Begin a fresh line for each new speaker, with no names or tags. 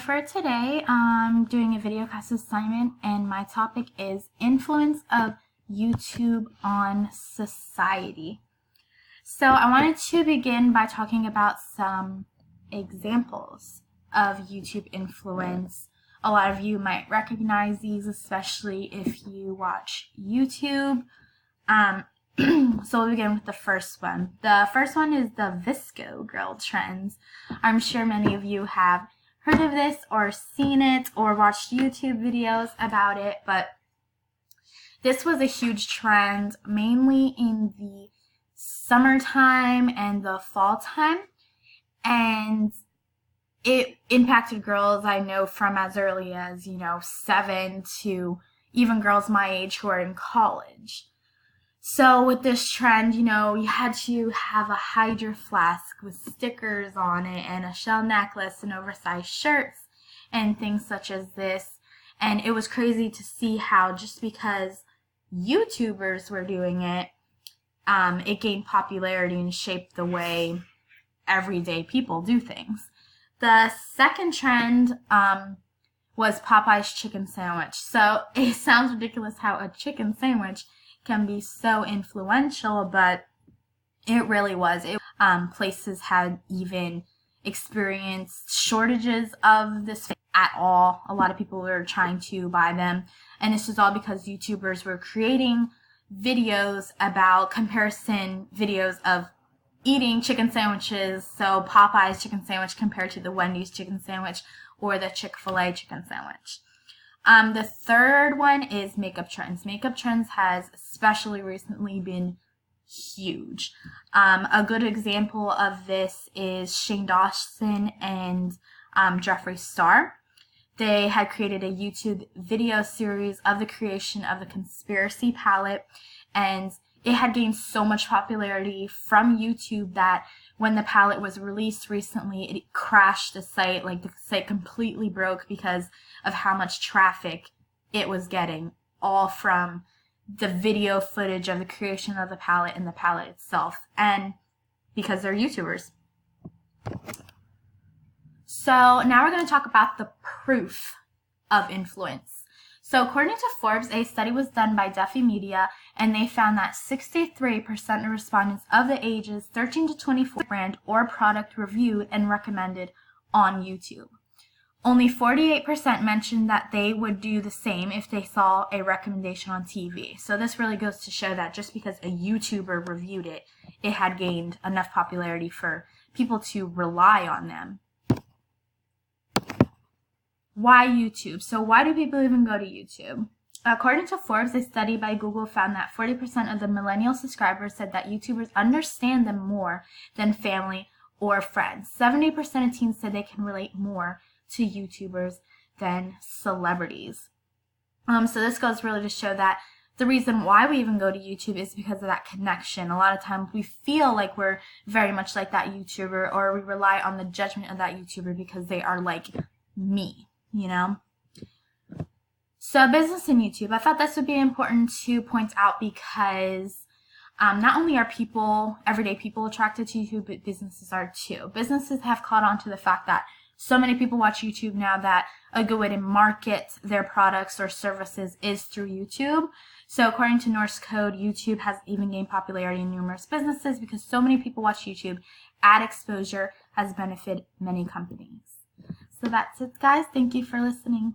for today, I'm doing a video class assignment, and my topic is influence of YouTube on society. So I wanted to begin by talking about some examples of YouTube influence. A lot of you might recognize these, especially if you watch YouTube. So we'll begin with the first one. The first one is the VSCO girl trends. I'm sure many of you have heard of this or seen it or watched YouTube videos about it, but this was a huge trend mainly in the summertime and the fall time, and it impacted girls I know from as early as 7 to even girls my age who are in college. So with this trend, you had to have a Hydro Flask with stickers on it and a shell necklace and oversized shirts and things such as this. And it was crazy to see how just because YouTubers were doing it, it gained popularity and shaped the way everyday people do things. The second trend was Popeye's chicken sandwich. So it sounds ridiculous how a chicken sandwich can be so influential, but it really was. Places had even experienced shortages of this at all. A lot of people were trying to buy them, and this was all because YouTubers were creating videos about comparison videos of eating chicken sandwiches. So Popeye's chicken sandwich compared to the Wendy's chicken sandwich or the Chick-fil-A chicken sandwich. The third one is makeup trends. Makeup trends has especially recently been huge. A good example of this is Shane Dawson and Jeffree Star. They had created a YouTube video series of the creation of the Conspiracy palette, and it had gained so much popularity from YouTube that when the palette was released recently, it crashed the site. Like, the site completely broke because of how much traffic it was getting, all from the video footage of the creation of the palette and the palette itself, and because they're YouTubers. So now we're going to talk about the proof of influence. So according to Forbes, a study was done by Duffy Media, and they found that 63% of respondents of the ages 13 to 24 brand or product reviewed and recommended on YouTube. Only 48% mentioned that they would do the same if they saw a recommendation on TV. So this really goes to show that just because a YouTuber reviewed it, it had gained enough popularity for people to rely on them. Why YouTube? So why do people even go to YouTube? According to Forbes, a study by Google found that 40% of the millennial subscribers said that YouTubers understand them more than family or friends. 70% of teens said they can relate more to YouTubers than celebrities. So this goes really to show that the reason why we even go to YouTube is because of that connection. A lot of times we feel like we're very much like that YouTuber, or we rely on the judgment of that YouTuber because they are like me, So business in YouTube. I thought this would be important to point out because not only are everyday people attracted to YouTube, but businesses are too. Businesses have caught on to the fact that so many people watch YouTube now that a good way to market their products or services is through YouTube. So according to Norse Code, YouTube has even gained popularity in numerous businesses because so many people watch YouTube. Ad exposure has benefited many companies. So that's it, guys. Thank you for listening.